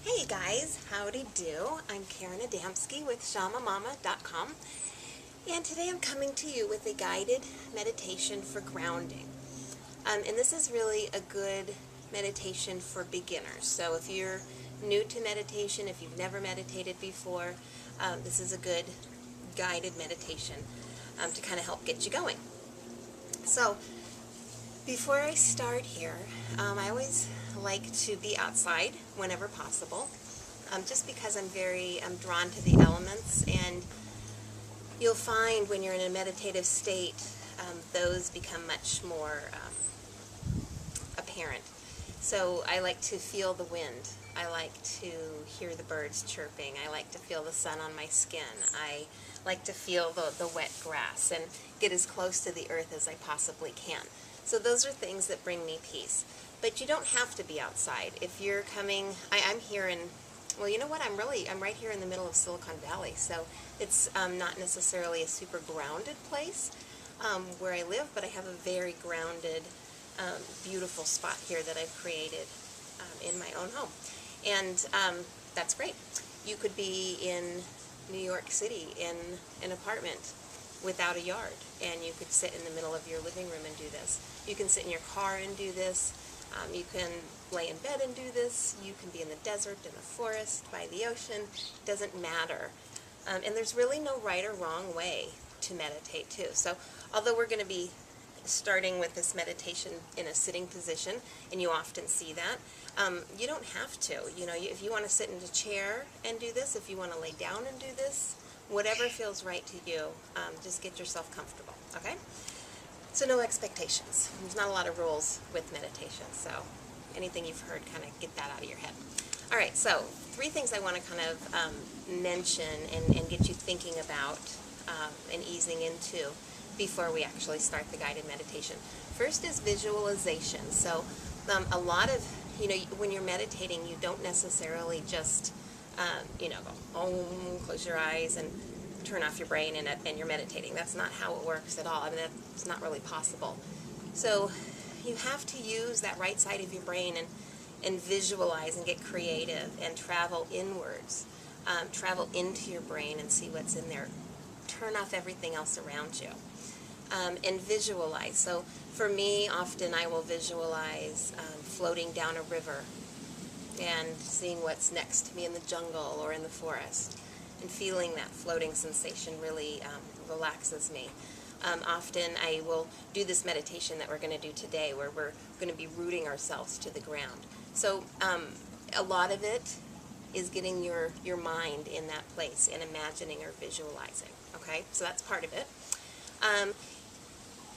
Hey guys, howdy do. I'm Karen Adamski with shamamama.com, and today I'm coming to you with a guided meditation for grounding. And this is really a good meditation for beginners. So if you're new to meditation, if you've never meditated before, this is a good guided meditation to kind of help get you going. So before I start here, I always like to be outside whenever possible, just because I'm drawn to the elements, and you'll find when you're in a meditative state, those become much more apparent. So I like to feel the wind. I like to hear the birds chirping. I like to feel the sun on my skin. I like to feel the wet grass and get as close to the earth as I possibly can. So those are things that bring me peace. But you don't have to be outside. If you're coming, I'm here in, well, you know what, I'm right here in the middle of Silicon Valley, so it's not necessarily a super grounded place where I live, but I have a very grounded, beautiful spot here that I've created in my own home. And that's great. You could be in New York City in an apartment without a yard, and you could sit in the middle of your living room and do this. You can sit in your car and do this. You can lay in bed and do this. You can be in the desert, in the forest, by the ocean. It doesn't matter. And there's really no right or wrong way to meditate too. So although we're going to be starting with this meditation in a sitting position, and you often see that, you don't have to. You know, if you want to sit in a chair and do this, if you want to lay down and do this, whatever feels right to you, just get yourself comfortable, okay? So no expectations. There's not a lot of rules with meditation, so anything you've heard, kind of get that out of your head. All right, so 3 things I want to kind of mention and get you thinking about and easing into before we actually start the guided meditation. First is visualization. So a lot of, when you're meditating, you don't necessarily just, go, close your eyes and turn off your brain and you're meditating. That's not how it works at all. I mean, that's not really possible. So you have to use that right side of your brain and visualize and get creative and travel inwards. Travel into your brain and see what's in there. Turn off everything else around you. And visualize. So for me, often I will visualize floating down a river and seeing what's next to me in the jungle or in the forest, and feeling that floating sensation really relaxes me. Often I will do this meditation that we're going to do today, where we're going to be rooting ourselves to the ground. So a lot of it is getting your mind in that place and imagining or visualizing. Okay, so that's part of it.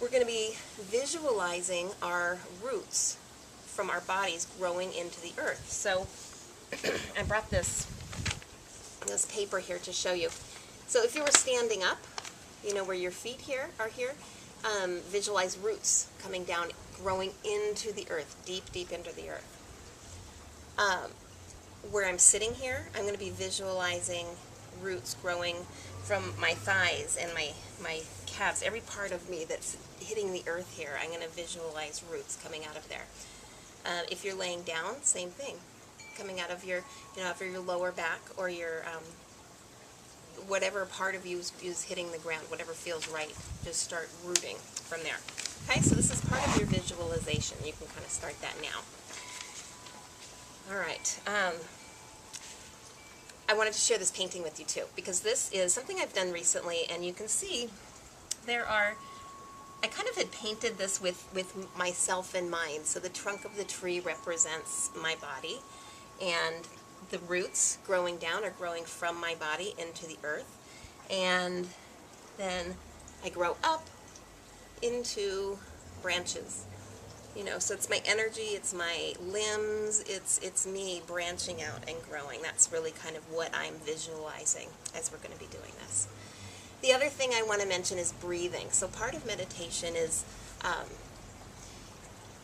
We're going to be visualizing our roots from our bodies growing into the earth. So I brought this paper here to show you. So if you were standing up, where your feet are here, visualize roots coming down, growing into the earth, deep, deep into the earth. Where I'm sitting here, I'm going to be visualizing roots growing from my thighs and my calves, every part of me that's hitting the earth here. I'm going to visualize roots coming out of there. If you're laying down, same thing, coming out of your, after your lower back or your, whatever part of you is hitting the ground, whatever feels right, just start rooting from there. Okay, so this is part of your visualization. You can kind of start that now. All right. I wanted to share this painting with you too, because this is something I've done recently, and you can see I kind of had painted this with myself in mind. So the trunk of the tree represents my body, and the roots growing down are growing from my body into the earth, and then I grow up into branches. So it's my energy, it's my limbs, it's me branching out and growing. That's really kind of what I'm visualizing as we're going to be doing this. The other thing I want to mention is breathing. So part of meditation is a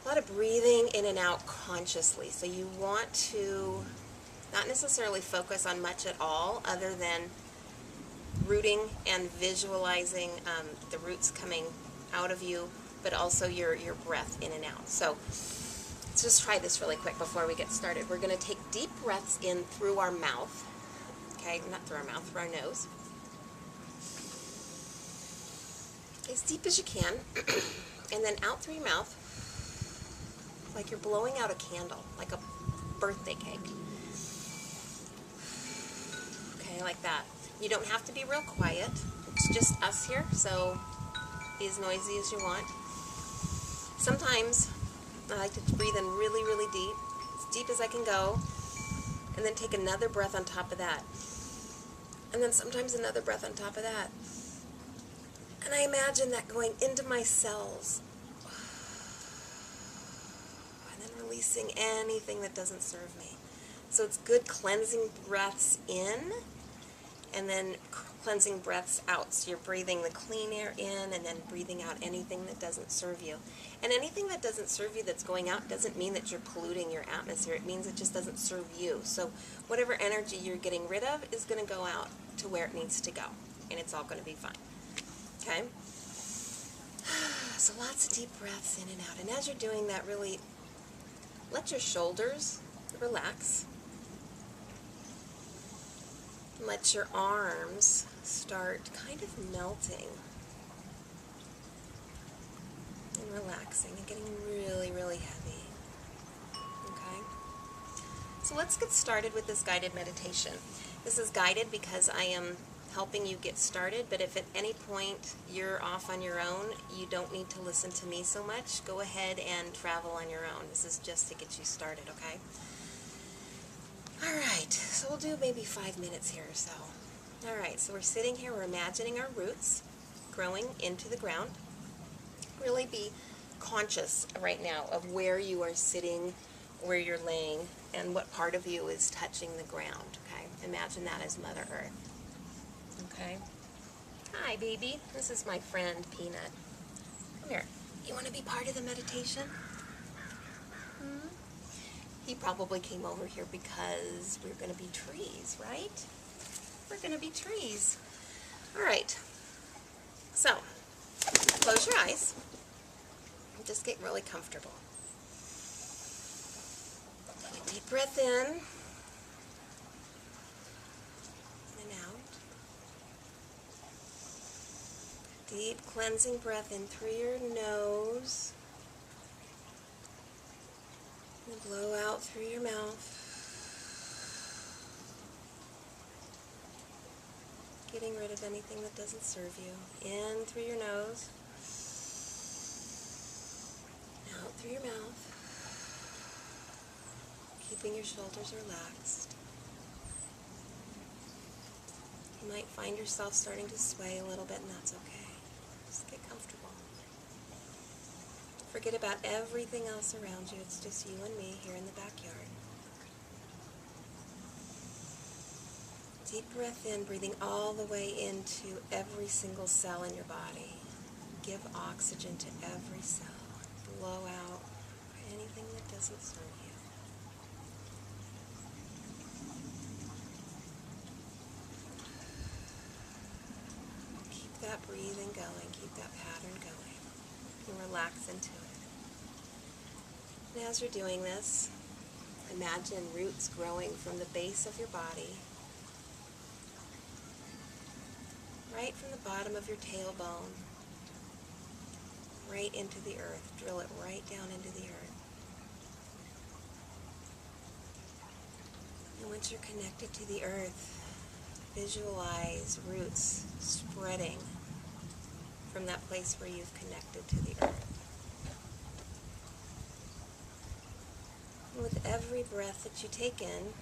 lot of breathing in and out consciously. So you want to not necessarily focus on much at all other than rooting and visualizing the roots coming out of you, but also your breath in and out. So Let's just try this really quick before we get started. We're going to take deep breaths in through our mouth. Okay, not through our mouth, through our nose. As deep as you can. And then out through your mouth, like you're blowing out a candle, like a birthday cake. Okay, like that. You don't have to be real quiet. It's just us here, so be as noisy as you want. Sometimes I like to breathe in really, really deep, as deep as I can go, and then take another breath on top of that. And then sometimes another breath on top of that. And I imagine that going into my cells. And then releasing anything that doesn't serve me. So it's good cleansing breaths in, and then cleansing breaths out. So you're breathing the clean air in and then breathing out anything that doesn't serve you. And anything that doesn't serve you that's going out doesn't mean that you're polluting your atmosphere. It means it just doesn't serve you. So whatever energy you're getting rid of is going to go out to where it needs to go. And it's all going to be fine. Okay? So lots of deep breaths in and out. And as you're doing that, really let your shoulders relax. Let your arms start kind of melting and relaxing and getting really, really heavy. Okay? So let's get started with this guided meditation. This is guided because I am helping you get started, but if at any point you're off on your own, you don't need to listen to me so much. Go ahead and travel on your own. This is just to get you started, okay? Alright, so we'll do maybe 5 minutes here or so. Alright, so we're sitting here, we're imagining our roots growing into the ground. Really be conscious right now of where you are sitting, where you're laying, and what part of you is touching the ground, okay? Imagine that as Mother Earth. Okay? Hi, baby. This is my friend, Peanut. Come here. You want to be part of the meditation? He probably came over here because we're going to be trees, right? We're going to be trees. All right. So, close your eyes. And just get really comfortable. Take a deep breath in. And out. Deep cleansing breath in through your nose. And blow out through your mouth. Getting rid of anything that doesn't serve you. In through your nose. Out through your mouth. Keeping your shoulders relaxed. You might find yourself starting to sway a little bit, and that's okay. Just get comfortable. Forget about everything else around you. It's just you and me here in the backyard. Deep breath in, breathing all the way into every single cell in your body. Give oxygen to every cell. Blow out anything that doesn't serve you. Keep that breathing going. Keep that pattern going. And relax into it. And as you're doing this, imagine roots growing from the base of your body, right from the bottom of your tailbone, right into the earth. Drill it right down into the earth. And once you're connected to the earth, visualize roots spreading from that place where you've connected to the earth. And with every breath that you take in,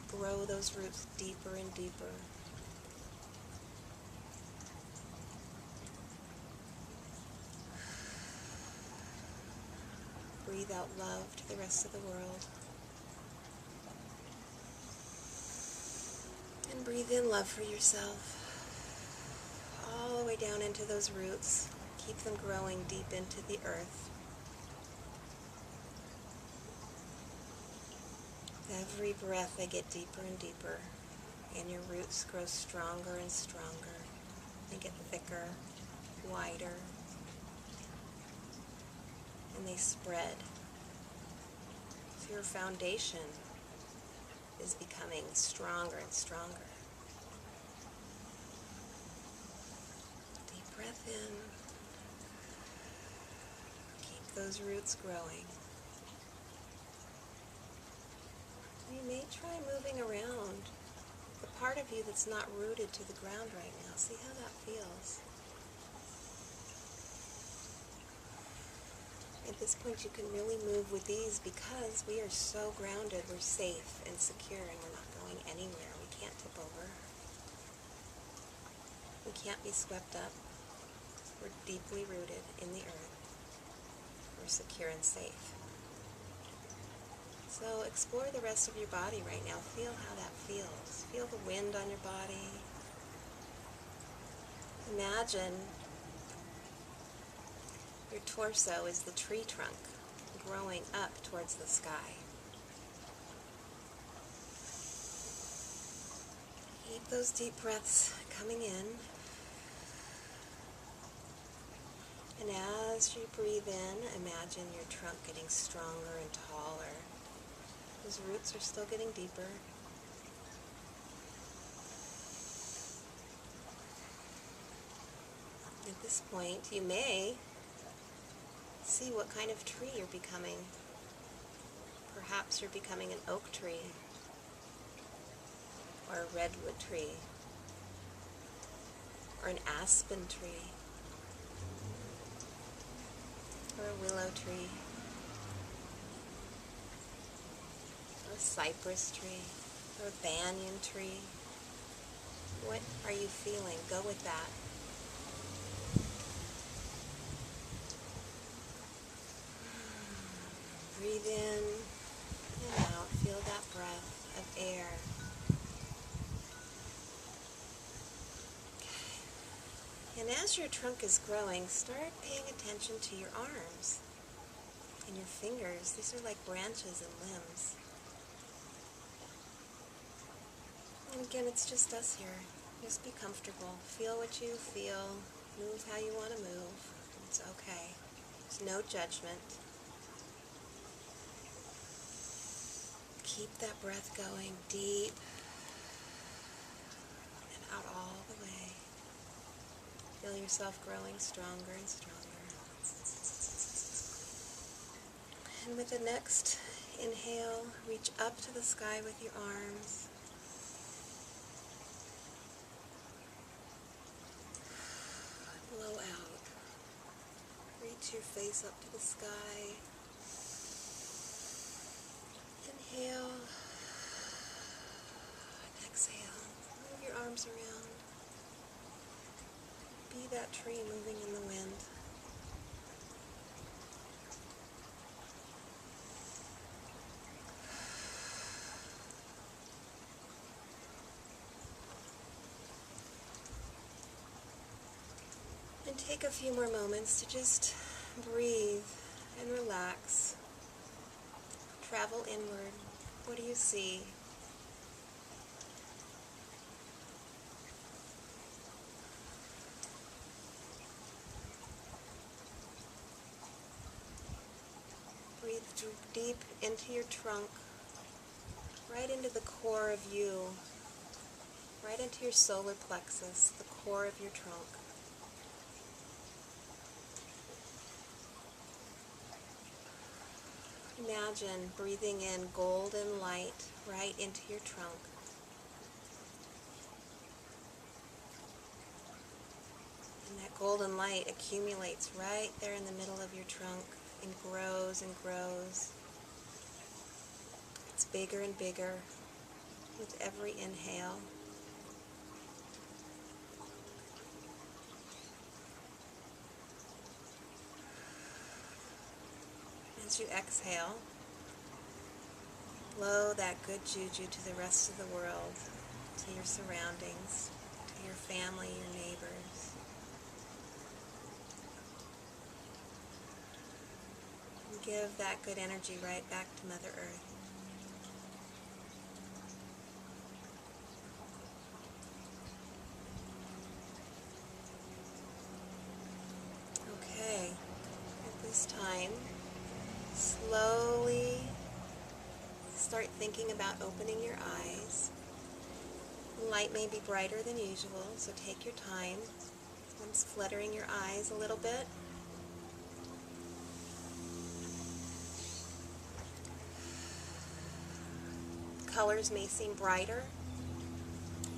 grow those roots deeper and deeper. Breathe out love to the rest of the world. And breathe in love for yourself. All the way down into those roots. Keep them growing deep into the earth. With every breath they get deeper and deeper, and your roots grow stronger and stronger. They get thicker, wider. and they spread. So your foundation is becoming stronger and stronger. Deep breath in. Keep those roots growing. You may try moving around the part of you that's not rooted to the ground right now. See how that feels. At this point you can really move with ease because we are so grounded, we're safe and secure, and we're not going anywhere. We can't tip over. We can't be swept up. We're deeply rooted in the earth. We're secure and safe. So explore the rest of your body right now. Feel how that feels. Feel the wind on your body. Imagine your torso is the tree trunk growing up towards the sky. Keep those deep breaths coming in. And as you breathe in, imagine your trunk getting stronger and taller. Those roots are still getting deeper. At this point, you may see what kind of tree you're becoming. Perhaps you're becoming an oak tree, or a redwood tree, or an aspen tree, or a willow tree, or a cypress tree, or a banyan tree. What are you feeling? Go with that. Breathe in and out. Feel that breath of air. And as your trunk is growing, start paying attention to your arms and your fingers. These are like branches and limbs. And again, it's just us here. Just be comfortable. Feel what you feel. Move how you want to move. It's okay. There's no judgment. Keep that breath going deep and out all the way. Feel yourself growing stronger and stronger. And with the next inhale, reach up to the sky with your arms. Blow out. Reach your face up to the sky. Inhale. And exhale. Move your arms around. Be that tree moving in the wind. And take a few more moments to just breathe and relax. Travel inward. What do you see? Breathe deep into your trunk, right into the core of you, right into your solar plexus, the core of your trunk. Imagine breathing in golden light right into your trunk. And that golden light accumulates right there in the middle of your trunk and grows and grows. It's bigger and bigger with every inhale. As you exhale, blow that good juju to the rest of the world, to your surroundings, to your family, your neighbors. And give that good energy right back to Mother Earth. Okay, at this time, thinking about opening your eyes. Light may be brighter than usual, so take your time. One's fluttering your eyes a little bit. Colors may seem brighter.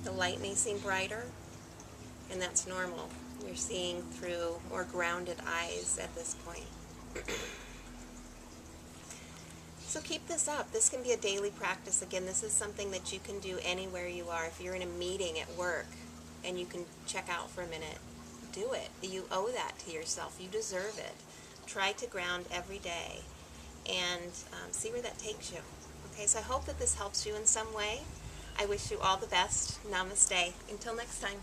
The light may seem brighter, and that's normal. You're seeing through more grounded eyes at this point. So keep this up. This can be a daily practice. Again, this is something that you can do anywhere you are. If you're in a meeting at work and you can check out for a minute, do it. You owe that to yourself. You deserve it. Try to ground every day and see where that takes you. Okay, so I hope that this helps you in some way. I wish you all the best. Namaste. Until next time.